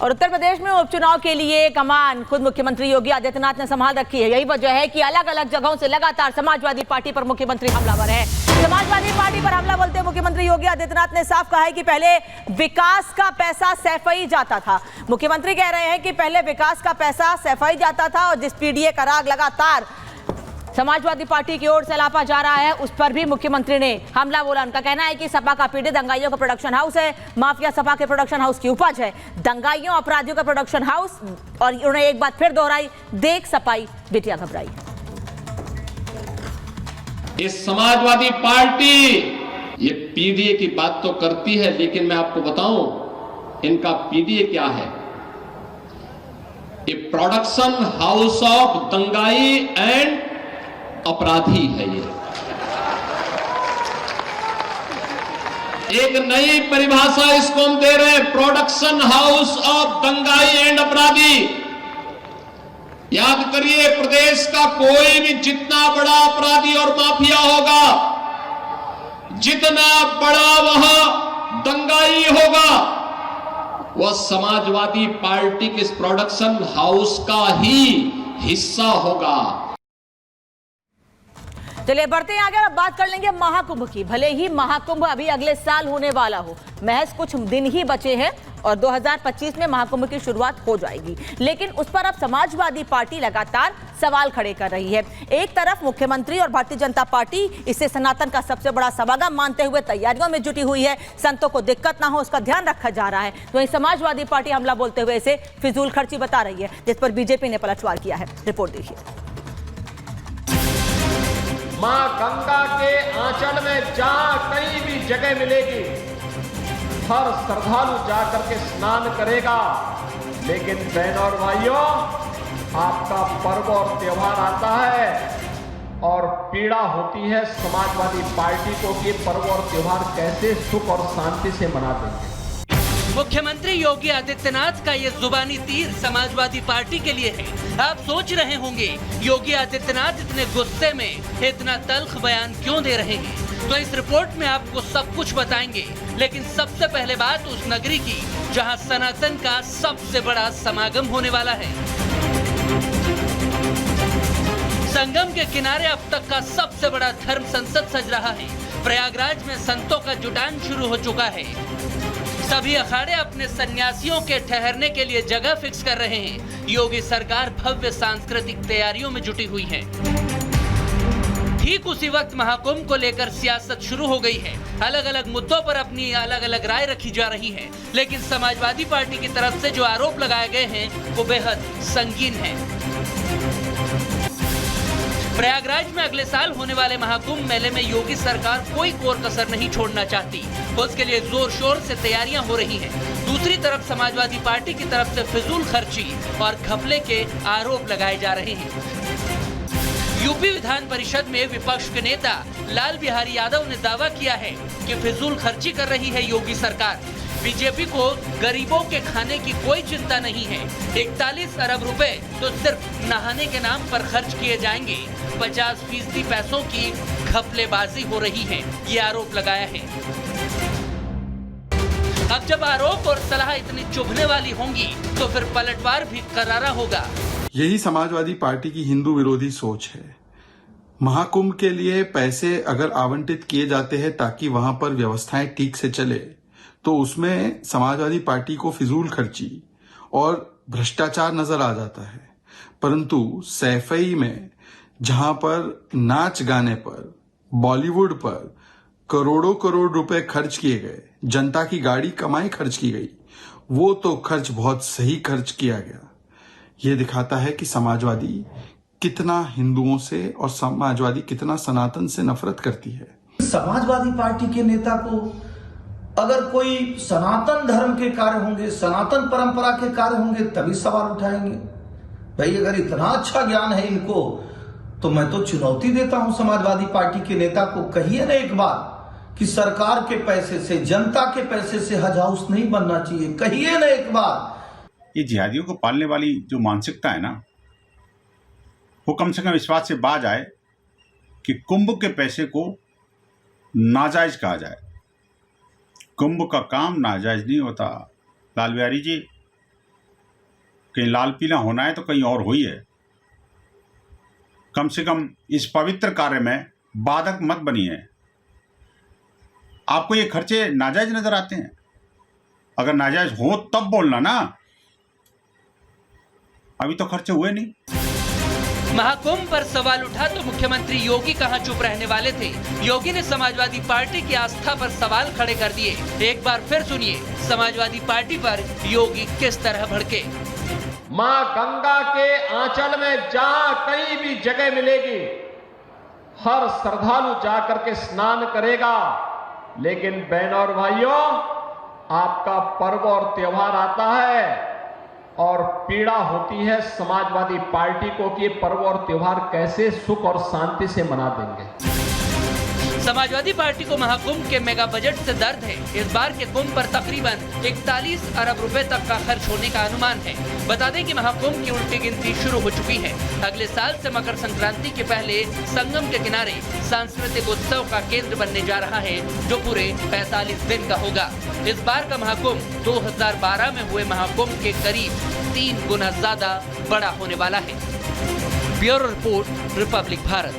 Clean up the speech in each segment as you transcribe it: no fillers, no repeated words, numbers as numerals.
और उत्तर प्रदेश में उपचुनाव के लिए कमान खुद मुख्यमंत्री योगी आदित्यनाथ ने संभाल रखी है। यही वजह है कि अलग अलग जगहों से लगातार समाजवादी पार्टी पर मुख्यमंत्री हमलावर है। समाजवादी पार्टी पर हमला बोलते हुए मुख्यमंत्री योगी आदित्यनाथ ने साफ कहा है कि पहले विकास का पैसा सैफई जाता था। मुख्यमंत्री कह रहे हैं कि पहले विकास का पैसा सैफई जाता था और जिस पीडीए का राग लगातार समाजवादी पार्टी की ओर से लापा जा रहा है, उस पर भी मुख्यमंत्री ने हमला बोला। उनका कहना है कि सपा का पीड़ित दंगाइयों का प्रोडक्शन हाउस है, माफिया सपा के प्रोडक्शन हाउस की उपज है, दंगाइयों अपराधियों का प्रोडक्शन हाउस। और उन्होंने एक बात फिर दोहराई, देख सपाई बिटिया घबराई। इस समाजवादी पार्टी ये पीडीए की बात तो करती है, लेकिन मैं आपको बताऊं इनका पीडीए क्या है। ये प्रोडक्शन हाउस ऑफ दंगाई एंड अपराधी है। ये एक नई परिभाषा इसको हम दे रहे हैं, प्रोडक्शन हाउस ऑफ दंगाई एंड अपराधी। याद करिए, प्रदेश का कोई भी जितना बड़ा अपराधी और माफिया होगा, जितना बड़ा वह दंगाई होगा, वह समाजवादी पार्टी के इस प्रोडक्शन हाउस का ही हिस्सा होगा। चलिए बढ़ते हैं आगे। अब बात कर लेंगे महाकुंभ की। भले ही महाकुंभ अभी अगले साल होने वाला हो, महज कुछ दिन ही बचे हैं और 2025 में महाकुंभ की शुरुआत हो जाएगी, लेकिन उस पर अब समाजवादी पार्टी लगातार सवाल खड़े कर रही है। एक तरफ मुख्यमंत्री और भारतीय जनता पार्टी इसे सनातन का सबसे बड़ा समागम मानते हुए तैयारियों में जुटी हुई है, संतों को दिक्कत ना हो उसका ध्यान रखा जा रहा है। तो वहीं समाजवादी पार्टी हमला बोलते हुए इसे फिजूल खर्ची बता रही है, जिस पर बीजेपी ने पलटवार किया है। रिपोर्ट देखिए। मां गंगा के आंचल में जहां कहीं भी जगह मिलेगी, हर श्रद्धालु जाकर के स्नान करेगा। लेकिन बहनों और भाइयों, आपका पर्व और त्योहार आता है और पीड़ा होती है समाजवादी पार्टी को कि पर्व और त्योहार कैसे सुख और शांति से मनाते हैं। मुख्यमंत्री योगी आदित्यनाथ का ये जुबानी तीर समाजवादी पार्टी के लिए है। आप सोच रहे होंगे योगी आदित्यनाथ इतने गुस्से में इतना तल्ख बयान क्यों दे रहे हैं, तो इस रिपोर्ट में आपको सब कुछ बताएंगे। लेकिन सबसे पहले बात उस नगरी की जहां सनातन का सबसे बड़ा समागम होने वाला है। संगम के किनारे अब तक का सबसे बड़ा धर्म संसद सज रहा है। प्रयागराज में संतों का जुटान शुरू हो चुका है। सभी अखाड़े अपने सन्यासियों के ठहरने के लिए जगह फिक्स कर रहे हैं। योगी सरकार भव्य सांस्कृतिक तैयारियों में जुटी हुई है। ठीक उसी वक्त महाकुंभ को लेकर सियासत शुरू हो गई है। अलग अलग मुद्दों पर अपनी अलग अलग राय रखी जा रही है, लेकिन समाजवादी पार्टी की तरफ से जो आरोप लगाए गए हैं वो बेहद संगीन है। प्रयागराज में अगले साल होने वाले महाकुंभ मेले में योगी सरकार कोई कोर कसर नहीं छोड़ना चाहती। उसके लिए जोर शोर से तैयारियां हो रही हैं। दूसरी तरफ समाजवादी पार्टी की तरफ से फिजूल खर्ची और घपले के आरोप लगाए जा रहे हैं। यूपी विधान परिषद में विपक्ष के नेता लाल बिहारी यादव ने दावा किया है कि फिजूल खर्ची कर रही है योगी सरकार। बीजेपी को गरीबों के खाने की कोई चिंता नहीं है। 41 अरब रुपए तो सिर्फ नहाने के नाम पर खर्च किए जाएंगे। 50% पैसों की घपलेबाजी हो रही है, ये आरोप लगाया है। अब जब आरोप और सलाह इतनी चुभने वाली होंगी तो फिर पलटवार भी करारा होगा। यही समाजवादी पार्टी की हिंदू विरोधी सोच है। महाकुंभ के लिए पैसे अगर आवंटित किए जाते हैं ताकि वहां पर व्यवस्थाएं ठीक से चले, तो उसमें समाजवादी पार्टी को फिजूल खर्ची और भ्रष्टाचार नजर आ जाता है। परंतु सैफई में जहां पर नाच गाने पर, बॉलीवुड पर करोड़ों करोड़ रुपए खर्च किए गए, जनता की गाड़ी कमाई खर्च की गई, वो तो खर्च बहुत सही खर्च किया गया। ये दिखाता है कि समाजवादी कितना हिंदुओं से और समाजवादी कितना सनातन से नफरत करती है। समाजवादी पार्टी के नेता को अगर कोई सनातन धर्म के कार्य होंगे, सनातन परंपरा के कार्य होंगे, तभी सवाल उठाएंगे। भाई अगर इतना अच्छा ज्ञान है इनको, तो मैं तो चुनौती देता हूं समाजवादी पार्टी के नेता को, कहिए ना एक बार कि सरकार के पैसे से, जनता के पैसे से हज हाउस नहीं बनना चाहिए। कहिए ना एक बार। ये जिहादियों को पालने वाली जो मानसिकता है ना, वो कम से कम इस बात से बाज आए कि कुंभ के पैसे को नाजायज कहा जाए। कुंभ का काम नाजायज नहीं होता। लाल बिहारी जी, कहीं लाल पीला होना है तो कहीं और हुई है। कम से कम इस पवित्र कार्य में बाधक मत बनिए। आपको ये खर्चे नाजायज नजर आते हैं? अगर नाजायज हो तब बोलना ना, अभी तो खर्चे हुए नहीं। महाकुंभ पर सवाल उठा तो मुख्यमंत्री योगी कहां चुप रहने वाले थे। योगी ने समाजवादी पार्टी की आस्था पर सवाल खड़े कर दिए। एक बार फिर सुनिए समाजवादी पार्टी पर योगी किस तरह भड़के। मां गंगा के आंचल में जहां कहीं भी जगह मिलेगी, हर श्रद्धालु जाकर के स्नान करेगा। लेकिन बहनों और भाइयों, आपका पर्व और त्योहार आता है और पीड़ा होती है समाजवादी पार्टी को कि ये पर्व और त्योहार कैसे सुख और शांति से मना देंगे। समाजवादी पार्टी को महाकुंभ के मेगा बजट से दर्द है। इस बार के कुंभ पर तकरीबन 41 अरब रुपए तक का खर्च होने का अनुमान है। बता दें कि महाकुंभ की उल्टी गिनती शुरू हो चुकी है। अगले साल से मकर संक्रांति के पहले संगम के किनारे सांस्कृतिक उत्सव का केंद्र बनने जा रहा है, जो पूरे 45 दिन का होगा। इस बार का महाकुंभ 2012 में हुए महाकुंभ के करीब 3 गुना ज्यादा बड़ा होने वाला है। Bureau report, Republic Bharat.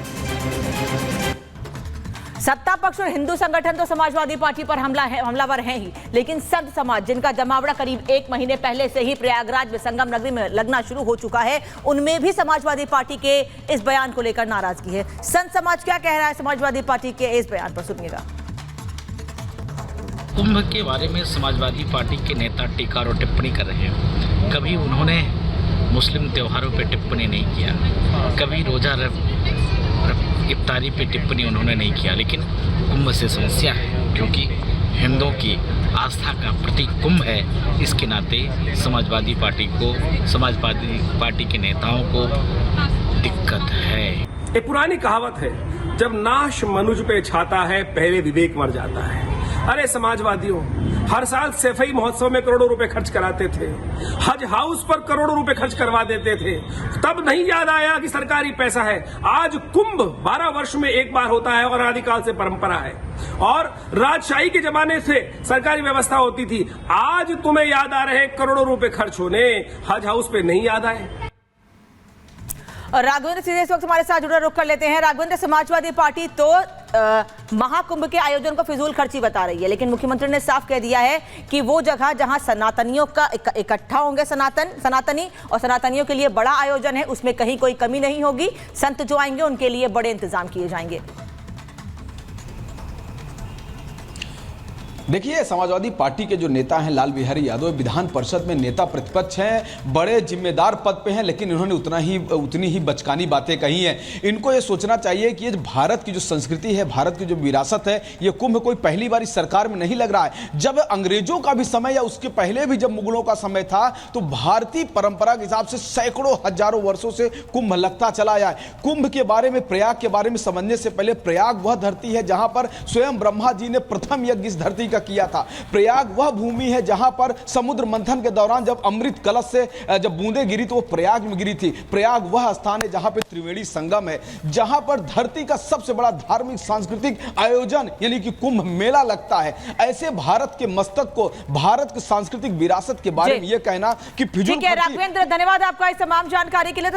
सत्ता पक्ष और हिंदू संगठन तो समाजवादी पार्टी पर हमलावर हैं ही, लेकिन संत समाज, जिनका जमावड़ा करीब 1 महीने पहले से ही प्रयागराज में संगम नगरी में लगना शुरू हो चुका है, उनमें भी समाजवादी पार्टी के इस बयान को लेकर नाराजगी है। संत समाज क्या कह रहा है समाजवादी पार्टी के इस बयान पर, सुनिएगा। कुंभ के बारे में समाजवादी पार्टी के नेता टीका और टिप्पणी कर रहे हैं। कभी उन्होंने मुस्लिम त्योहारों पर टिप्पणी नहीं किया, कभी रोजा इफ्तारी पे टिप्पणी उन्होंने नहीं किया, लेकिन कुंभ से समस्या है क्योंकि हिंदुओं की आस्था का प्रतीक कुंभ है। इसके नाते समाजवादी पार्टी के नेताओं को दिक्कत है। एक पुरानी कहावत है, जब नाश मनुज पे छाता है पहले विवेक मर जाता है। अरे समाजवादियों, हर साल सैफई महोत्सव में करोड़ों रुपए खर्च कराते थे, हज हाउस पर करोड़ों रुपए खर्च करवा देते थे, तब नहीं याद आया कि सरकारी पैसा है। आज कुंभ 12 वर्ष में एक बार होता है और आदिकाल से परंपरा है और राजशाही के जमाने से सरकारी व्यवस्था होती थी। आज तुम्हें याद आ रहे करोड़ों रुपए खर्च होने, हज हाउस पे नहीं याद आए। और राघवेंद्र सीधे इस वक्त हमारे साथ जुड़े, रुख कर लेते हैं। राघवेंद्र, समाजवादी पार्टी तो महाकुंभ के आयोजन को फिजूल खर्ची बता रही है, लेकिन मुख्यमंत्री ने साफ कह दिया है कि वो जगह जहां सनातनियों का इकट्ठा होंगे सनातनी और सनातनियों के लिए बड़ा आयोजन है, उसमें कहीं कोई कमी नहीं होगी। संत जो आएंगे उनके लिए बड़े इंतजाम किए जाएंगे। देखिए, समाजवादी पार्टी के जो नेता हैं लाल बिहारी यादव विधान परिषद में नेता प्रतिपक्ष हैं, बड़े जिम्मेदार पद पे हैं, लेकिन इन्होंने उतनी ही बचकानी बातें कही हैं। इनको ये सोचना चाहिए कि ये भारत की जो संस्कृति है, भारत की जो विरासत है, ये कुंभ कोई पहली बार इस सरकार में नहीं लग रहा है। जब अंग्रेजों का भी समय या उसके पहले भी जब मुगलों का समय था, तो भारतीय परंपरा के हिसाब से सैकड़ों हजारों वर्षों से कुंभ लगता चला आया है। कुंभ के बारे में, प्रयाग के बारे में समझने से पहले, प्रयाग वह धरती है जहां पर स्वयं ब्रह्मा जी ने प्रथम यज्ञ इस धरती का किया था। प्रयाग वह भूमि है जहां पर समुद्र मंथन के दौरान जब अमृत कलश से जब बूंदें गिरी तो वो प्रयाग में गिरी थी। प्रयाग वह स्थान है जहां पर त्रिवेणी संगम है, जहां पर धरती का सबसे बड़ा धार्मिक सांस्कृतिक आयोजन यानी कि कुंभ मेला लगता है। ऐसे भारत के मस्तक को, भारत की सांस्कृतिक विरासत के बारे में यह कहना कि फिजूल। ठीक है राघवेंद्र, धन्यवाद आपका इस तमाम जानकारी के लिए।